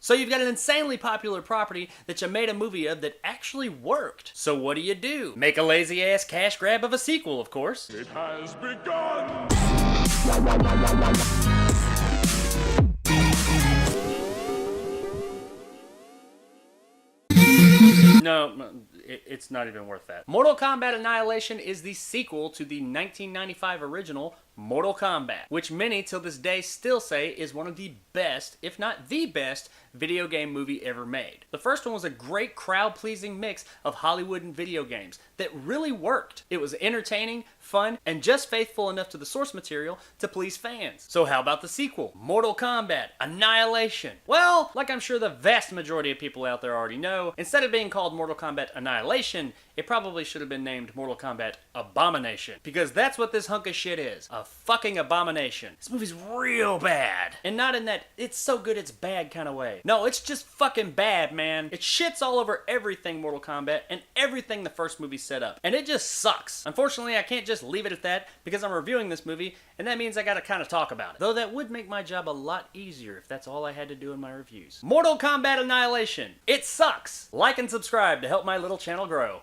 So you've got an insanely popular property that you made a movie of that actually worked. So what do? Make a lazy ass cash grab of a sequel, of course. It has begun! No, it's not even worth that. Mortal Kombat Annihilation is the sequel to the 1995 original Mortal Kombat, which many till this day still say is one of the best, if not the best, video game movie ever made. The first one was a great crowd-pleasing mix of Hollywood and video games that really worked. It was entertaining, fun, and just faithful enough to the source material to please fans. So how about the sequel, Mortal Kombat Annihilation? Well, like I'm sure the vast majority of people out there already know, instead of being called Mortal Kombat Annihilation, it probably should have been named Mortal Kombat Abomination, because that's what this hunk of shit is. A fucking abomination. This movie's real bad. And not in that it's so good it's bad kind of way. No, it's just fucking bad, man. It shits all over everything Mortal Kombat and everything the first movie set up. And it just sucks. Unfortunately, I can't just leave it at that because I'm reviewing this movie, and that means I gotta kind of talk about it. Though that would make my job a lot easier if that's all I had to do in my reviews. Mortal Kombat Annihilation. It sucks. Like and subscribe to help my little channel grow.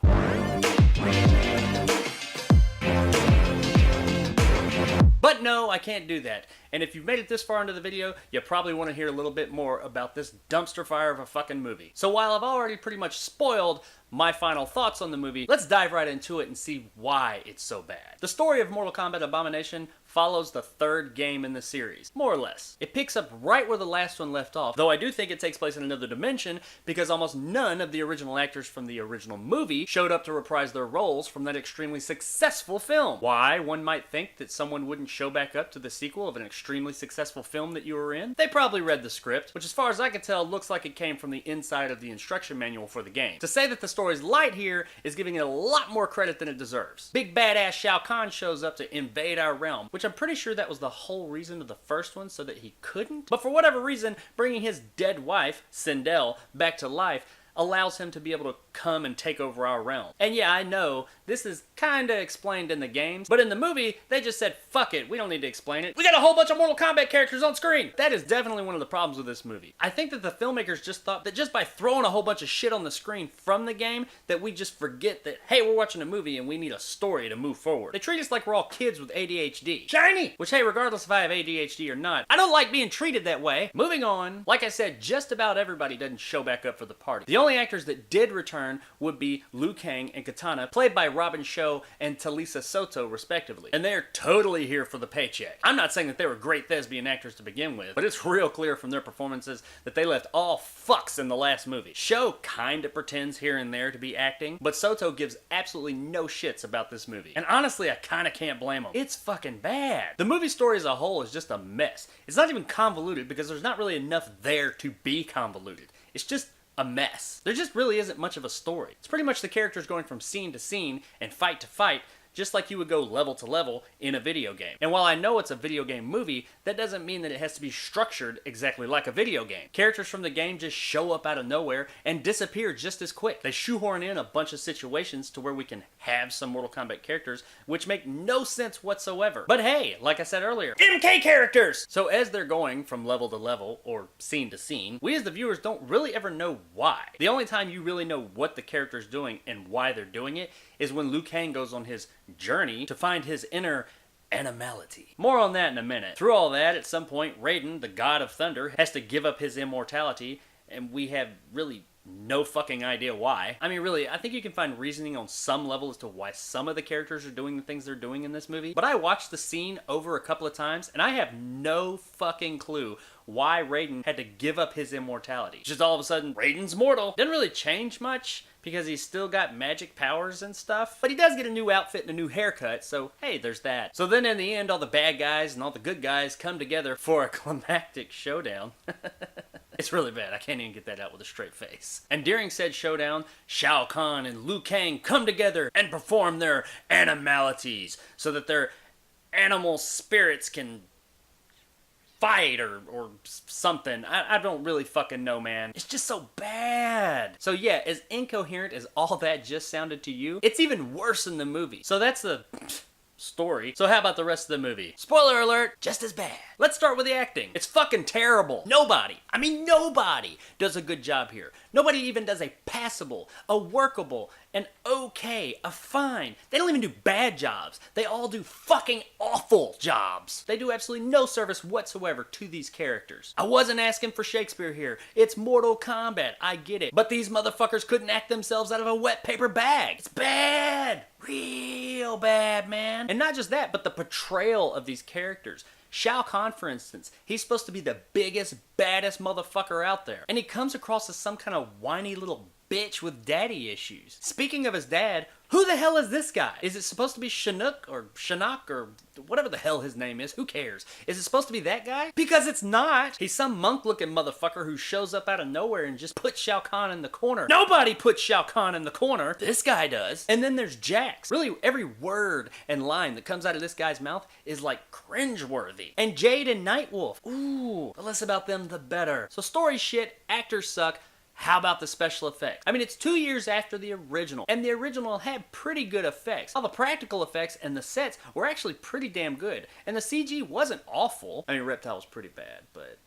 But no, I can't do that. And if you've made it this far into the video, you probably want to hear a little bit more about this dumpster fire of a fucking movie. So while I've already pretty much spoiled my final thoughts on the movie, let's dive right into it and see why it's so bad. The story of Mortal Kombat Abomination follows the third game in the series, more or less. It picks up right where the last one left off, though I do think it takes place in another dimension because almost none of the original actors from the original movie showed up to reprise their roles from that extremely successful film. Why, one might think that someone wouldn't show back up to the sequel of an extremely successful film that you were in? They probably read the script, which as far as I can tell looks like it came from the inside of the instruction manual for the game. To say that the story's light here is giving it a lot more credit than it deserves. Big badass Shao Kahn shows up to invade our realm, which I'm pretty sure that was the whole reason of the first one, so that he couldn't. But for whatever reason, bringing his dead wife, Sindel, back to life allows him to be able to come and take over our realm. And yeah, I know, this is kinda explained in the games, but in the movie, they just said, fuck it, we don't need to explain it. We got a whole bunch of Mortal Kombat characters on screen! That is definitely one of the problems with this movie. I think that the filmmakers just thought that just by throwing a whole bunch of shit on the screen from the game, that we just forget that, hey, we're watching a movie and we need a story to move forward. They treat us like we're all kids with ADHD. Shiny! Which, hey, regardless if I have ADHD or not, I don't like being treated that way. Moving on, like I said, just about everybody doesn't show back up for the party. The only actors that did return would be Liu Kang and Katana, played by Robin Shou and Talisa Soto, respectively. And they're totally here for the paycheck. I'm not saying that they were great thespian actors to begin with, but it's real clear from their performances that they left all fucks in the last movie. Shou kinda pretends here and there to be acting, but Soto gives absolutely no shits about this movie. And honestly, I kinda can't blame him. It's fucking bad. The movie story as a whole is just a mess. It's not even convoluted because there's not really enough there to be convoluted. It's just a mess. There just really isn't much of a story. It's pretty much the characters going from scene to scene and fight to fight, just like you would go level to level in a video game. And while I know it's a video game movie, that doesn't mean that it has to be structured exactly like a video game. Characters from the game just show up out of nowhere and disappear just as quick. They shoehorn in a bunch of situations to where we can have some Mortal Kombat characters, which make no sense whatsoever. But hey, like I said earlier, MK characters! So as they're going from level to level, or scene to scene, we as the viewers don't really ever know why. The only time you really know what the character's doing and why they're doing it is when Liu Kang goes on his journey to find his inner animality. More on that in a minute. Through all that, at some point, Raiden, the god of thunder, has to give up his immortality, and we have really no fucking idea why. I mean, really, I think you can find reasoning on some level as to why some of the characters are doing the things they're doing in this movie, but I watched the scene over a couple of times, and I have no fucking clue why Raiden had to give up his immortality. Just all of a sudden, Raiden's mortal. Didn't really change much, because he's still got magic powers and stuff. But he does get a new outfit and a new haircut, so hey, there's that. So then in the end, all the bad guys and all the good guys come together for a climactic showdown. It's really bad, I can't even get that out with a straight face. And during said showdown, Shao Kahn and Liu Kang come together and perform their animalities so that their animal spirits can fight or something. I don't really fucking know, man. It's just so bad. So yeah, as incoherent as all that just sounded to you, it's even worse in the movie. So that's the story. So how about the rest of the movie? Spoiler alert, just as bad. Let's start with the acting. It's fucking terrible. Nobody does a good job here. Nobody even does a passable, a workable, an okay, a fine. They don't even do bad jobs. They all do fucking awful jobs. They do absolutely no service whatsoever to these characters. I wasn't asking for Shakespeare here. It's Mortal Kombat. I get it. But these motherfuckers couldn't act themselves out of a wet paper bag. It's bad. Real bad, man. And not just that, but the portrayal of these characters. Shao Kahn, for instance, he's supposed to be the biggest, baddest motherfucker out there. And he comes across as some kind of whiny little bitch with daddy issues. Speaking of his dad, who the hell is this guy? Is it supposed to be Chinook or Shinnok or whatever the hell his name is? Who cares? Is it supposed to be that guy? Because it's not. He's some monk-looking motherfucker who shows up out of nowhere and just puts Shao Kahn in the corner. Nobody puts Shao Kahn in the corner. This guy does. And then there's Jax. Really, every word and line that comes out of this guy's mouth is like cringeworthy. And Jade and Nightwolf. Ooh, the less about them, the better. So story shit, actors suck. How about the special effects? I mean, it's 2 years after the original, and the original had pretty good effects. All the practical effects and the sets were actually pretty damn good, and the CG wasn't awful. I mean, Reptile was pretty bad, but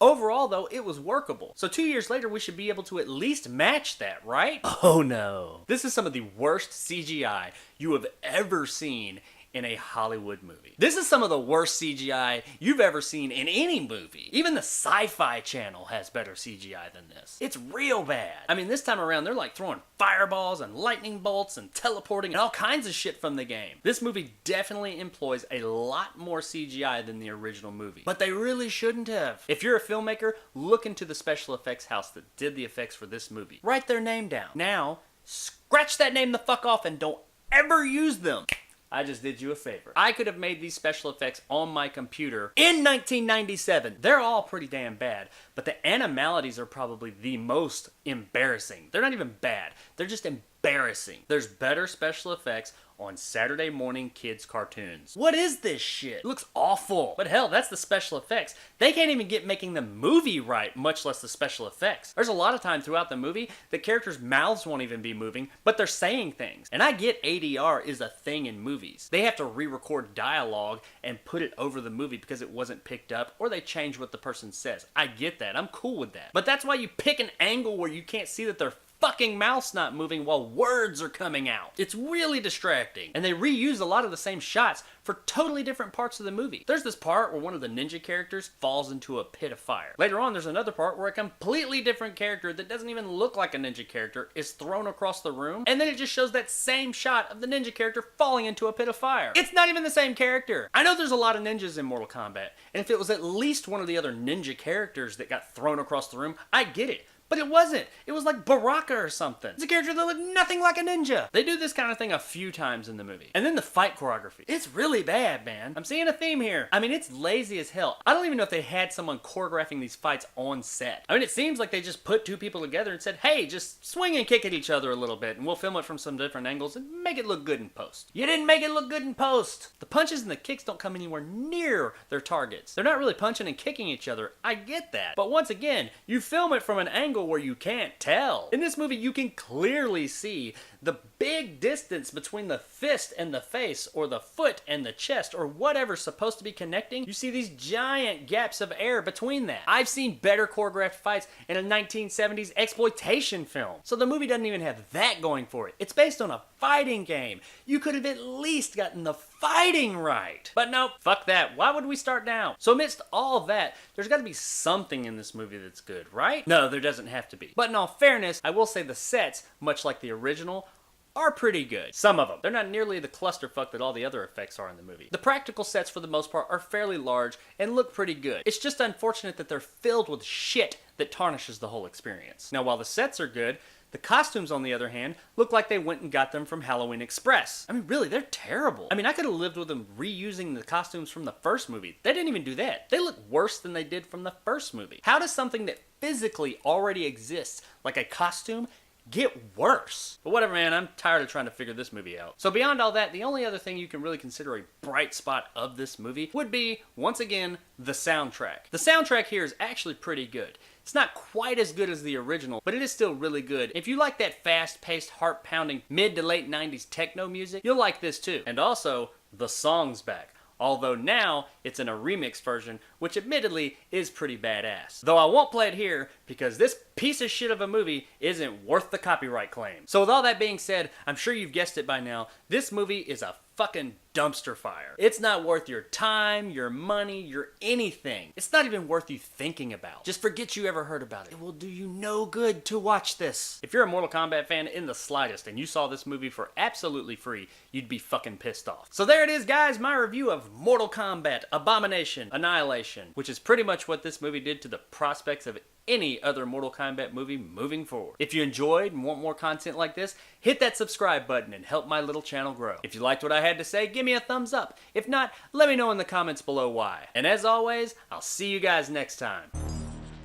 overall, though, it was workable. So 2 years later, we should be able to at least match that, right? Oh no. This is some of the worst CGI you have ever seen in a Hollywood movie. This is some of the worst CGI you've ever seen in any movie. Even the Sci-Fi Channel has better CGI than this. It's real bad. I mean, this time around, they're like throwing fireballs and lightning bolts and teleporting and all kinds of shit from the game. This movie definitely employs a lot more CGI than the original movie. But they really shouldn't have. If you're a filmmaker, look into the special effects house that did the effects for this movie. Write their name down. Now, scratch that name the fuck off and don't ever use them. I just did you a favor. I could have made these special effects on my computer in 1997. They're all pretty damn bad, but the animalities are probably the most embarrassing. They're not even bad. They're just embarrassing. There's better special effects on Saturday morning kids cartoons. What is this shit? It looks awful. But hell, that's the special effects. They can't even get making the movie right, much less the special effects. There's a lot of time throughout the movie the characters' mouths won't even be moving, but they're saying things. And I get ADR is a thing in movies. They have to re-record dialogue and put it over the movie because it wasn't picked up, or they change what the person says. I get that. I'm cool with that. But that's why you pick an angle where you can't see that they're fucking mouth's not moving while words are coming out. It's really distracting. And they reuse a lot of the same shots for totally different parts of the movie. There's this part where one of the ninja characters falls into a pit of fire. Later on, there's another part where a completely different character that doesn't even look like a ninja character is thrown across the room, and then it just shows that same shot of the ninja character falling into a pit of fire. It's not even the same character. I know there's a lot of ninjas in Mortal Kombat, and if it was at least one of the other ninja characters that got thrown across the room, I get it. But it wasn't. It was like Baraka or something. It's a character that looked nothing like a ninja. They do this kind of thing a few times in the movie. And then the fight choreography. It's really bad, man. I'm seeing a theme here. I mean, it's lazy as hell. I don't even know if they had someone choreographing these fights on set. I mean, it seems like they just put two people together and said, hey, just swing and kick at each other a little bit, and we'll film it from some different angles and make it look good in post. You didn't make it look good in post. The punches and the kicks don't come anywhere near their targets. They're not really punching and kicking each other. I get that. But once again, you film it from an angle where you can't tell. In this movie, you can clearly see the big distance between the fist and the face, or the foot and the chest, or whatever's supposed to be connecting. You see these giant gaps of air between that. I've seen better choreographed fights in a 1970s exploitation film. So the movie doesn't even have that going for it. It's based on a fighting game. You could have at least gotten the fighting right. But nope, fuck that. Why would we start now? So amidst all that, there's got to be something in this movie that's good, right? No, there doesn't have to be. But in all fairness, I will say the sets, much like the original, are pretty good. Some of them. They're not nearly the clusterfuck that all the other effects are in the movie. The practical sets, for the most part, are fairly large and look pretty good. It's just unfortunate that they're filled with shit that tarnishes the whole experience. Now, while the sets are good, the costumes, on the other hand, look like they went and got them from Halloween Express. I mean, really, they're terrible. I mean, I could have lived with them reusing the costumes from the first movie. They didn't even do that. They look worse than they did from the first movie. How does something that physically already exists, like a costume, get worse? But whatever, man, I'm tired of trying to figure this movie out. So beyond all that, the only other thing you can really consider a bright spot of this movie would be, once again, the soundtrack. The soundtrack here is actually pretty good. It's not quite as good as the original, but it is still really good. If you like that fast-paced, heart-pounding, mid to late 90s techno music, you'll like this too. And also, the song's back. although now it's in a remix version, which admittedly is pretty badass. Though I won't play it here because this piece of shit of a movie isn't worth the copyright claim. So with all that being said, I'm sure you've guessed it by now, this movie is a fucking dumpster fire. It's not worth your time, your money, your anything. It's not even worth you thinking about. Just forget you ever heard about it. It will do you no good to watch this. If you're a Mortal Kombat fan in the slightest and you saw this movie for absolutely free, you'd be fucking pissed off. So there it is, guys, my review of Mortal Kombat Abomination Annihilation, which is pretty much what this movie did to the prospects of any other Mortal Kombat movie moving forward. If you enjoyed and want more content like this, hit that subscribe button and help my little channel grow. If you liked what I had to say, give me a thumbs up. If not, let me know in the comments below why. And as always, I'll see you guys next time.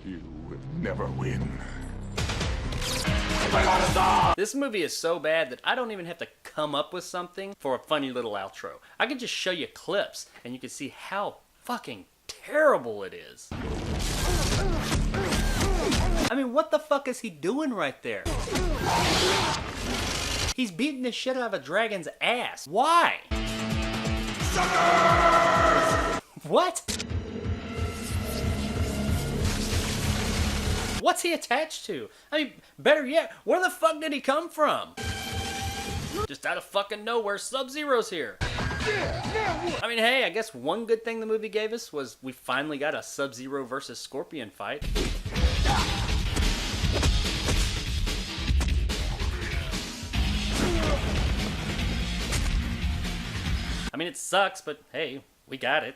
You will never win. This movie is so bad that I don't even have to come up with something for a funny little outro. I can just show you clips and you can see how fucking terrible it is. I mean, what the fuck is he doing right there? He's beating the shit out of a dragon's ass. Why? What? What's he attached to? I mean, better yet, where the fuck did he come from? Just out of fucking nowhere, Sub-Zero's here. I mean, hey, I guess one good thing the movie gave us was we finally got a Sub-Zero versus Scorpion fight. I mean, it sucks, but hey, we got it.